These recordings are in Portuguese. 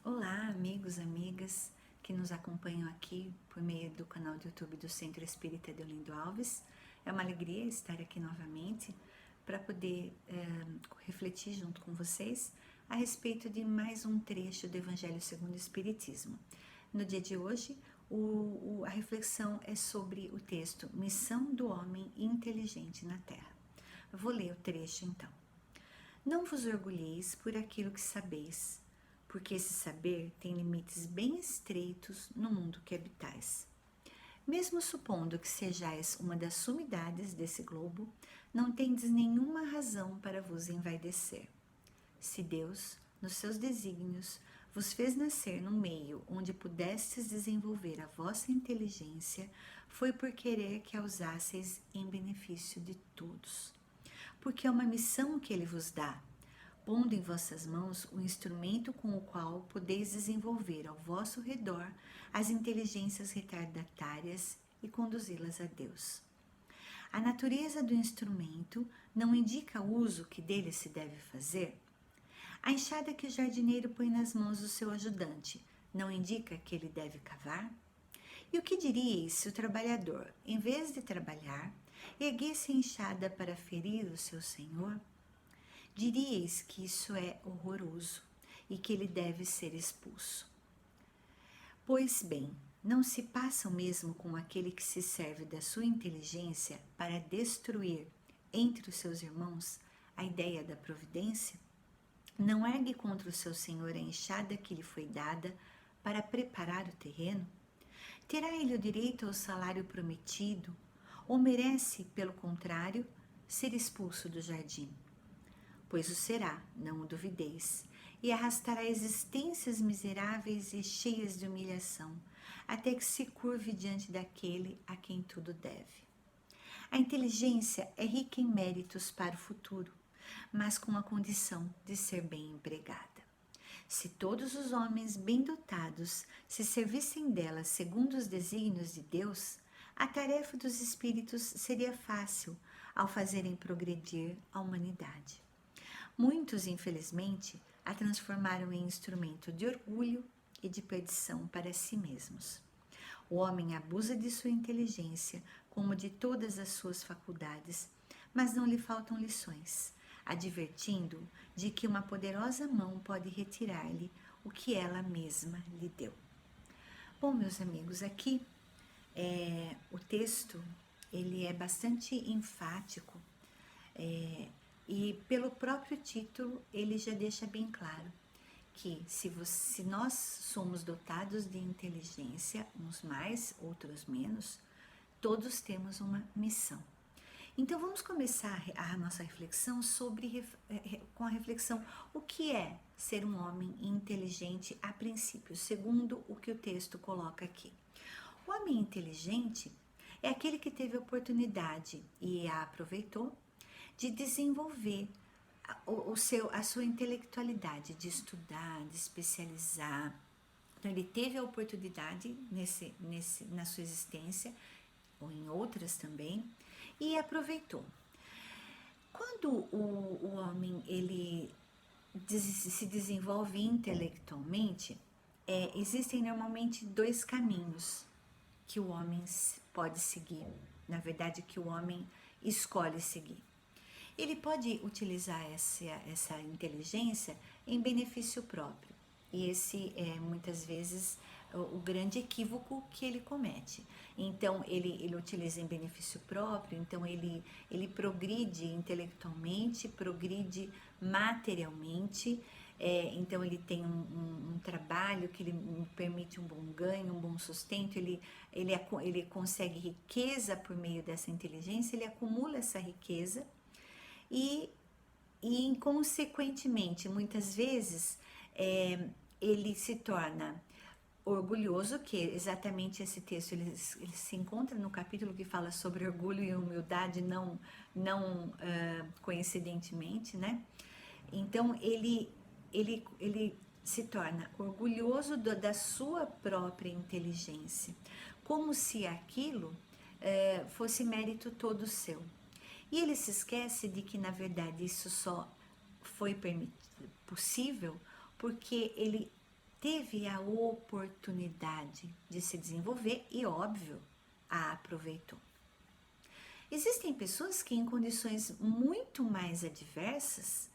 Olá, amigos, amigas que nos acompanham aqui por meio do canal do YouTube do Centro Espírita Deolindo Alves. É uma alegria estar aqui novamente para poder refletir junto com vocês a respeito de mais um trecho do Evangelho segundo o Espiritismo. No dia de hoje, a reflexão é sobre o texto Missão do Homem Inteligente na Terra. Eu vou ler o trecho então. Não vos orgulheis por aquilo que sabeis, porque esse saber tem limites bem estreitos no mundo que habitais. Mesmo supondo que sejais uma das sumidades desse globo, não tendes nenhuma razão para vos envaidecer. Se Deus, nos seus desígnios, vos fez nascer num meio onde pudestes desenvolver a vossa inteligência, foi por querer que a usasseis em benefício de todos. Porque é uma missão que Ele vos dá, pondo em vossas mãos o instrumento com o qual podeis desenvolver ao vosso redor as inteligências retardatárias e conduzi-las a Deus. A natureza do instrumento não indica o uso que dele se deve fazer? A enxada que o jardineiro põe nas mãos do seu ajudante não indica que ele deve cavar? E o que diríeis se o trabalhador, em vez de trabalhar, erguesse a enxada para ferir o seu senhor? Diríeis que isso é horroroso e que ele deve ser expulso. Pois bem, não se passa o mesmo com aquele que se serve da sua inteligência para destruir entre os seus irmãos a ideia da providência? Não ergue contra o seu senhor a enxada que lhe foi dada para preparar o terreno? Terá ele o direito ao salário prometido ou merece, pelo contrário, ser expulso do jardim? Pois o será, não o duvideis, e arrastará existências miseráveis e cheias de humilhação, até que se curve diante daquele a quem tudo deve. A inteligência é rica em méritos para o futuro, mas com a condição de ser bem empregada. Se todos os homens bem dotados se servissem dela segundo os desígnios de Deus, a tarefa dos espíritos seria fácil ao fazerem progredir a humanidade. Muitos, infelizmente, a transformaram em instrumento de orgulho e de perdição para si mesmos. O homem abusa de sua inteligência, como de todas as suas faculdades, mas não lhe faltam lições, advertindo-o de que uma poderosa mão pode retirar-lhe o que ela mesma lhe deu. Bom, meus amigos, aqui o texto ele é bastante enfático, e pelo próprio título ele já deixa bem claro que se nós somos dotados de inteligência, uns mais, outros menos, todos temos uma missão. Então vamos começar a nossa reflexão com a reflexão o que é ser um homem inteligente a princípio, segundo o que o texto coloca aqui. O homem inteligente é aquele que teve a oportunidade e a aproveitou de desenvolver a sua intelectualidade, de estudar, de especializar. Então ele teve a oportunidade na sua existência, ou em outras também, e aproveitou. Quando o homem ele se desenvolve intelectualmente, existem normalmente dois caminhos que o homem pode seguir, na verdade que o homem escolhe seguir. Ele pode utilizar essa inteligência em benefício próprio. E esse é muitas vezes o grande equívoco que ele comete. Então ele utiliza em benefício próprio, então ele progride intelectualmente, progride materialmente, então ele tem um trabalho que lhe permite um bom ganho, um bom sustento, ele consegue riqueza por meio dessa inteligência, ele acumula essa riqueza e inconsequentemente, muitas vezes, ele se torna orgulhoso, que exatamente esse texto ele se encontra no capítulo que fala sobre orgulho e humildade, não coincidentemente, né? Então ele se torna orgulhoso da sua própria inteligência, como se aquilo fosse mérito todo seu. E ele se esquece de que, na verdade, isso só foi possível porque ele teve a oportunidade de se desenvolver e, óbvio, a aproveitou. Existem pessoas que em condições muito mais adversas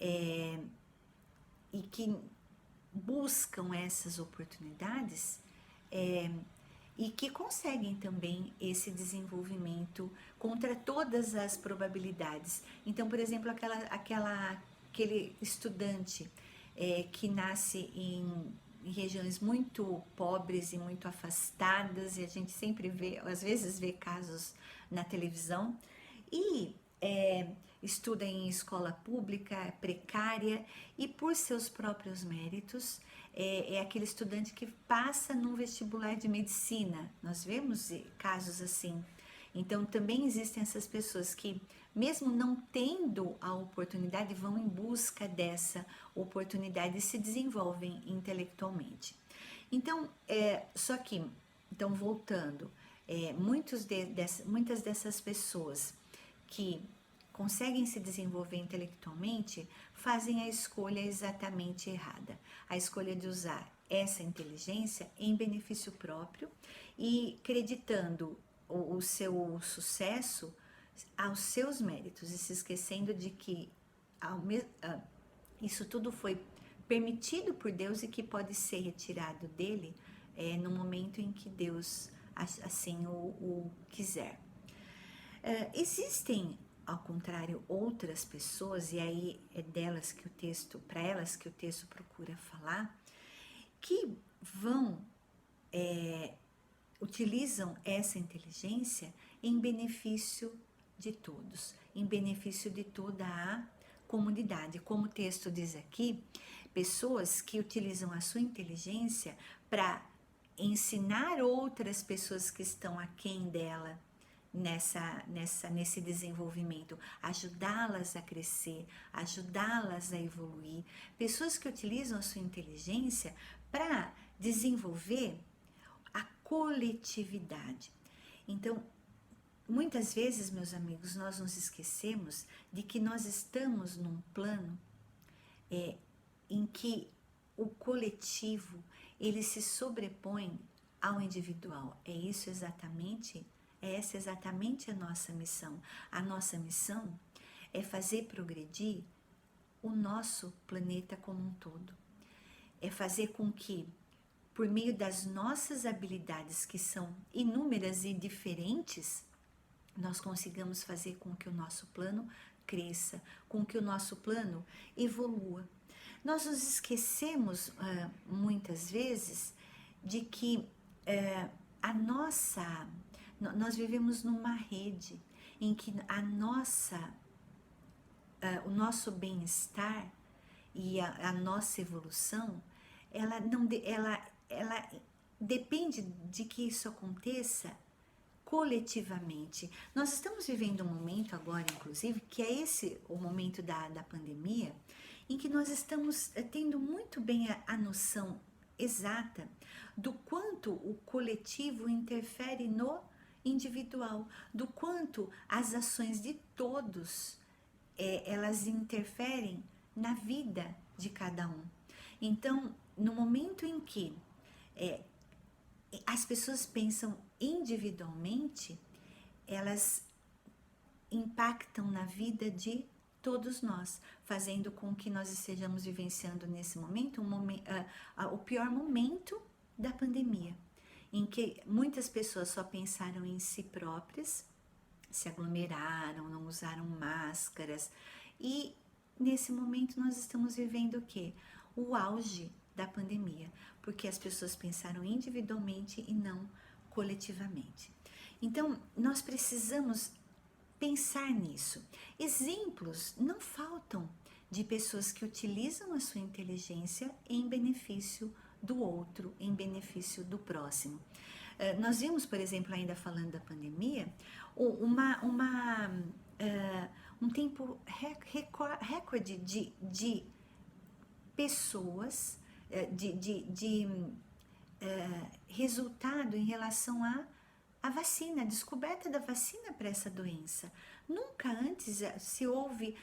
e que buscam essas oportunidades e que conseguem também esse desenvolvimento contra todas as probabilidades. Então, por exemplo, aquele estudante que nasce em regiões muito pobres e muito afastadas, e a gente sempre vê, às vezes vê casos na televisão, e estuda em escola pública, precária, e por seus próprios méritos, é aquele estudante que passa num vestibular de medicina. Nós vemos casos assim. Então, também existem essas pessoas que, mesmo não tendo a oportunidade, vão em busca dessa oportunidade e se desenvolvem intelectualmente. Então, só que, então voltando, muitas dessas pessoas que conseguem se desenvolver intelectualmente fazem a escolha exatamente errada. A escolha de usar essa inteligência em benefício próprio e acreditando o seu sucesso aos seus méritos e se esquecendo de que isso tudo foi permitido por Deus e que pode ser retirado dele no momento em que Deus assim o quiser. Existem, ao contrário, outras pessoas, e aí é delas que o texto, para elas que o texto procura falar, que utilizam essa inteligência em benefício de todos, em benefício de toda a comunidade. Como o texto diz aqui, pessoas que utilizam a sua inteligência para ensinar outras pessoas que estão aquém dela nesse desenvolvimento, ajudá-las a crescer, ajudá-las a evoluir. Pessoas que utilizam a sua inteligência para desenvolver a coletividade. Então, muitas vezes, meus amigos, nós nos esquecemos de que nós estamos num plano em que o coletivo ele se sobrepõe ao individual. Essa é exatamente a nossa missão. A nossa missão é fazer progredir o nosso planeta como um todo. É fazer com que, por meio das nossas habilidades, que são inúmeras e diferentes, nós consigamos fazer com que o nosso plano cresça, com que o nosso plano evolua. Nós nos esquecemos muitas vezes de que nós vivemos numa rede em que o nosso bem-estar e a nossa evolução, ela depende de que isso aconteça coletivamente. Nós estamos vivendo um momento agora, inclusive, que é o momento da pandemia, em que nós estamos tendo muito bem a noção exata do quanto o coletivo interfere no individual, do quanto as ações de todos elas interferem na vida de cada um. Então, no momento em que as pessoas pensam individualmente, elas impactam na vida de todos nós, fazendo com que nós estejamos vivenciando nesse momento o pior momento da pandemia, em que muitas pessoas só pensaram em si próprias, se aglomeraram, não usaram máscaras, e nesse momento nós estamos vivendo o quê? O auge da pandemia, porque as pessoas pensaram individualmente e não coletivamente. Então, nós precisamos pensar nisso. Exemplos não faltam de pessoas que utilizam a sua inteligência em benefício do outro, em benefício do próximo. Nós vimos, por exemplo, ainda falando da pandemia, um tempo recorde de pessoas, resultado em relação à vacina, a descoberta da vacina para essa doença. Nunca antes houve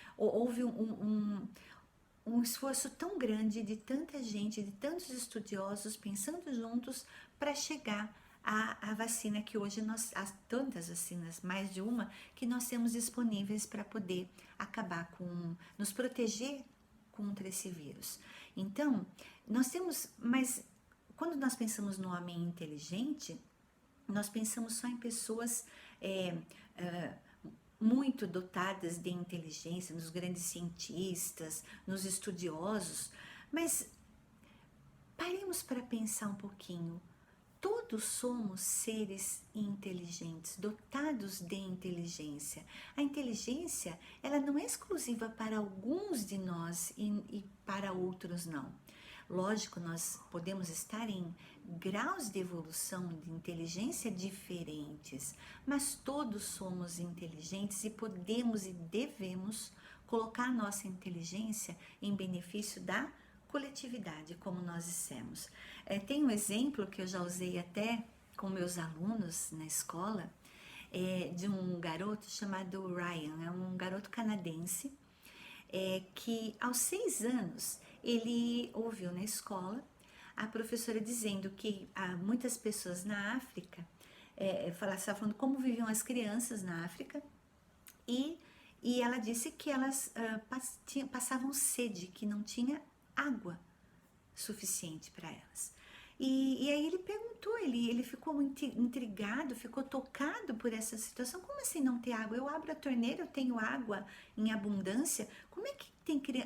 um esforço tão grande de tanta gente, de tantos estudiosos pensando juntos para chegar à vacina que hoje há tantas vacinas, mais de uma, que nós temos disponíveis para poder acabar com, nos proteger contra esse vírus. Então, nós temos, mas quando nós pensamos no homem inteligente, nós pensamos só em pessoas é, é, muito dotadas de inteligência, nos grandes cientistas, nos estudiosos, mas paremos para pensar um pouquinho. Todos somos seres inteligentes, dotados de inteligência. A inteligência, ela não é exclusiva para alguns de nós e para outros não. Lógico, nós podemos estar em graus de evolução de inteligência diferentes, mas todos somos inteligentes e podemos e devemos colocar nossa inteligência em benefício da coletividade, como nós dissemos. Tem um exemplo que eu já usei até com meus alunos na escola, de um garoto chamado Ryan, é um garoto canadense, que aos 6 anos ele ouviu na escola a professora dizendo que há muitas pessoas na África, estava falando como viviam as crianças na África, e ela disse que elas passavam sede, que não tinha água suficiente para elas. E aí ele perguntou, ele ficou muito intrigado, ficou tocado por essa situação. Como assim não ter água? Eu abro a torneira, eu tenho água em abundância. Como é que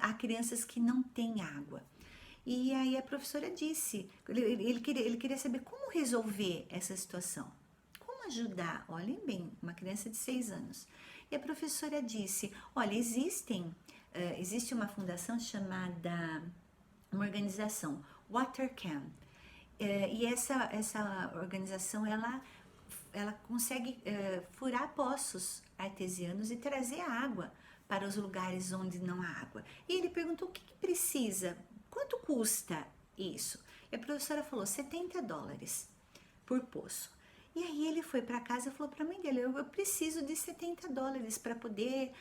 há crianças que não têm água? E aí a professora disse, ele queria saber como resolver essa situação. Como ajudar? Olhem bem, uma criança de 6 anos. E a professora disse, olha, existe uma fundação chamada, uma organização, WaterCan. E essa organização, ela consegue furar poços artesianos e trazer água para os lugares onde não há água. E ele perguntou o que precisa, quanto custa isso? E a professora falou $70 por poço. E aí ele foi para casa e falou para a mãe dele, eu preciso de $70 para poder...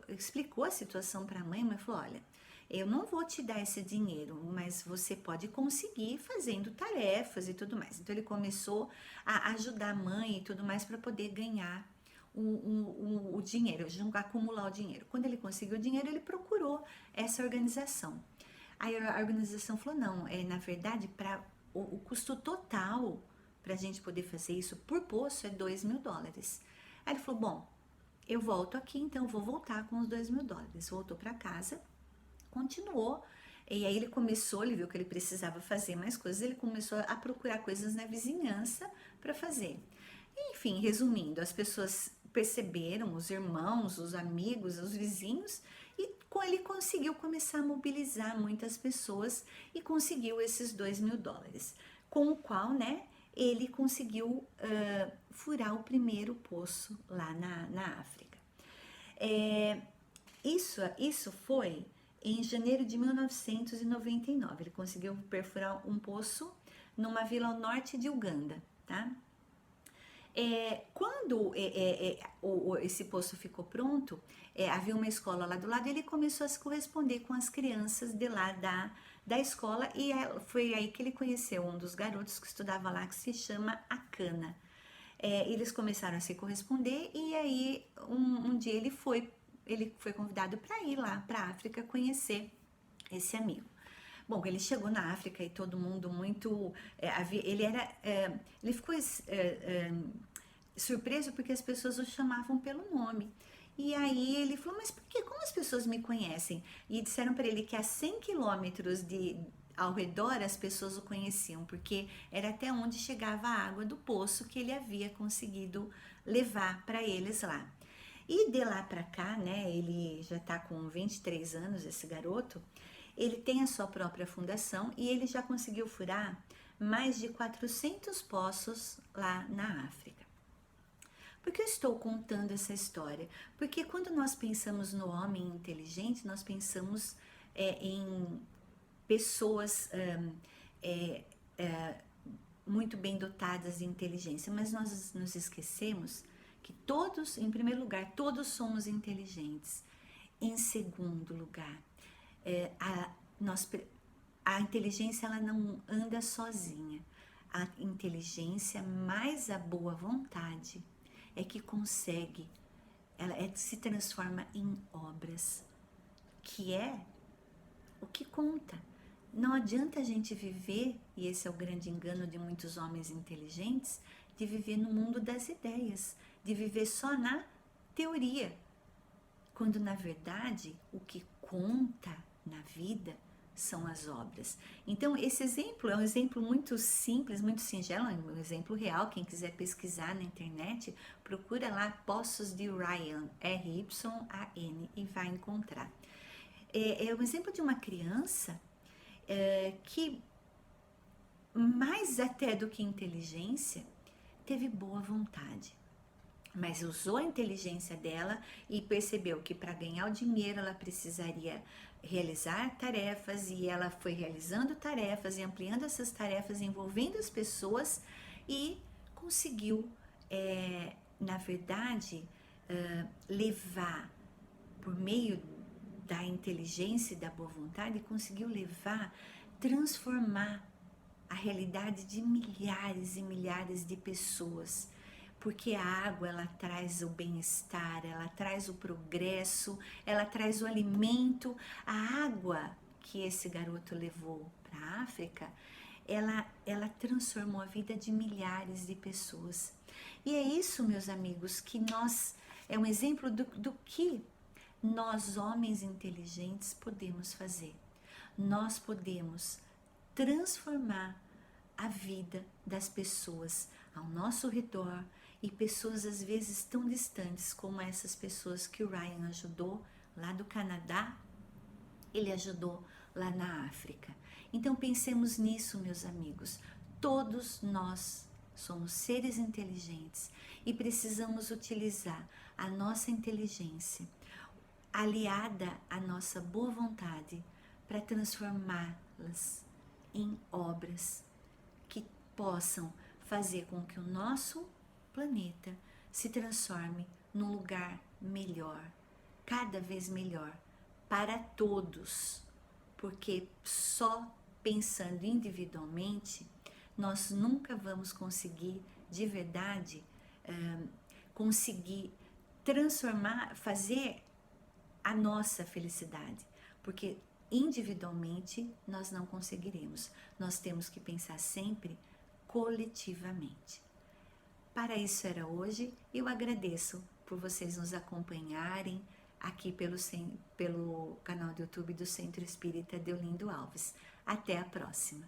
explicou a situação para a mãe, mas falou, olha, eu não vou te dar esse dinheiro, mas você pode conseguir fazendo tarefas e tudo mais. Então ele começou a ajudar a mãe e tudo mais para poder ganhar o dinheiro, acumular o dinheiro. Quando ele conseguiu o dinheiro, ele procurou essa organização. Aí a organização falou, não, na verdade, para o custo total para a gente poder fazer isso por poço é $2.000. Aí ele falou, bom, eu volto aqui, então eu vou voltar com os $2.000. Voltou para casa, continuou, e aí ele viu que ele precisava fazer mais coisas, ele começou a procurar coisas na vizinhança para fazer. Enfim, resumindo, as pessoas perceberam, os irmãos, os amigos, os vizinhos, e ele conseguiu começar a mobilizar muitas pessoas e conseguiu esses $2.000, com o qual, né, ele conseguiu furar o primeiro poço lá na África. Isso foi em janeiro de 1999. Ele conseguiu perfurar um poço numa vila ao norte de Uganda, tá? Quando esse poço ficou pronto, havia uma escola lá do lado, e ele começou a se corresponder com as crianças de lá da escola, e foi aí que ele conheceu um dos garotos que estudava lá, que se chama Akana. Eles começaram a se corresponder, e aí um dia ele foi convidado para ir lá para a África conhecer esse amigo. Bom, ele chegou na África e todo mundo muito... ele ficou surpreso porque as pessoas o chamavam pelo nome. E aí ele falou, mas por quê? Como as pessoas me conhecem? E disseram para ele que a 100 quilômetros ao redor as pessoas o conheciam, porque era até onde chegava a água do poço que ele havia conseguido levar para eles lá. E de lá para cá, né, ele já está com 23 anos, esse garoto, ele tem a sua própria fundação e ele já conseguiu furar mais de 400 poços lá na África. Por que eu estou contando essa história? Porque quando nós pensamos no homem inteligente, nós pensamos em pessoas muito bem dotadas de inteligência, mas nós nos esquecemos que todos, em primeiro lugar, todos somos inteligentes. Em segundo lugar, a, nós, a inteligência ela não anda sozinha. A inteligência mais a boa vontade é que consegue, se transforma em obras, que é o que conta. Não adianta a gente viver, e esse é o grande engano de muitos homens inteligentes, de viver no mundo das ideias, de viver só na teoria, quando na verdade o que conta na vida são as obras. Então esse exemplo é um exemplo muito simples, muito singelo, um exemplo real. Quem quiser pesquisar na internet, procura lá Poços de Ryan, R-Y-A-N, e vai encontrar. É um exemplo de uma criança que, mais até do que inteligência, teve boa vontade, mas usou a inteligência dela e percebeu que para ganhar o dinheiro ela precisaria realizar tarefas, e ela foi realizando tarefas e ampliando essas tarefas, envolvendo as pessoas, e conseguiu, na verdade, levar, por meio da inteligência e da boa vontade, conseguiu levar, transformar a realidade de milhares e milhares de pessoas, porque a água ela traz o bem-estar, ela traz o progresso, ela traz o alimento. A água que esse garoto levou para a África, ela transformou a vida de milhares de pessoas. E é isso, meus amigos, que é um exemplo do que nós, homens inteligentes, podemos fazer. Nós podemos transformar a vida das pessoas ao nosso redor, e pessoas às vezes tão distantes como essas pessoas que o Ryan ajudou lá do Canadá, ele ajudou lá na África. Então pensemos nisso, meus amigos. Todos nós somos seres inteligentes e precisamos utilizar a nossa inteligência, aliada à nossa boa vontade, para transformá-las em obras que possam fazer com que o nosso planeta se transforme num lugar melhor, cada vez melhor, para todos, porque só pensando individualmente nós nunca vamos conseguir de verdade conseguir transformar, fazer a nossa felicidade, porque individualmente nós não conseguiremos. Nós temos que pensar sempre coletivamente. Para isso era hoje. Eu agradeço por vocês nos acompanharem aqui pelo canal do YouTube do Centro Espírita Deolindo Alves. Até a próxima.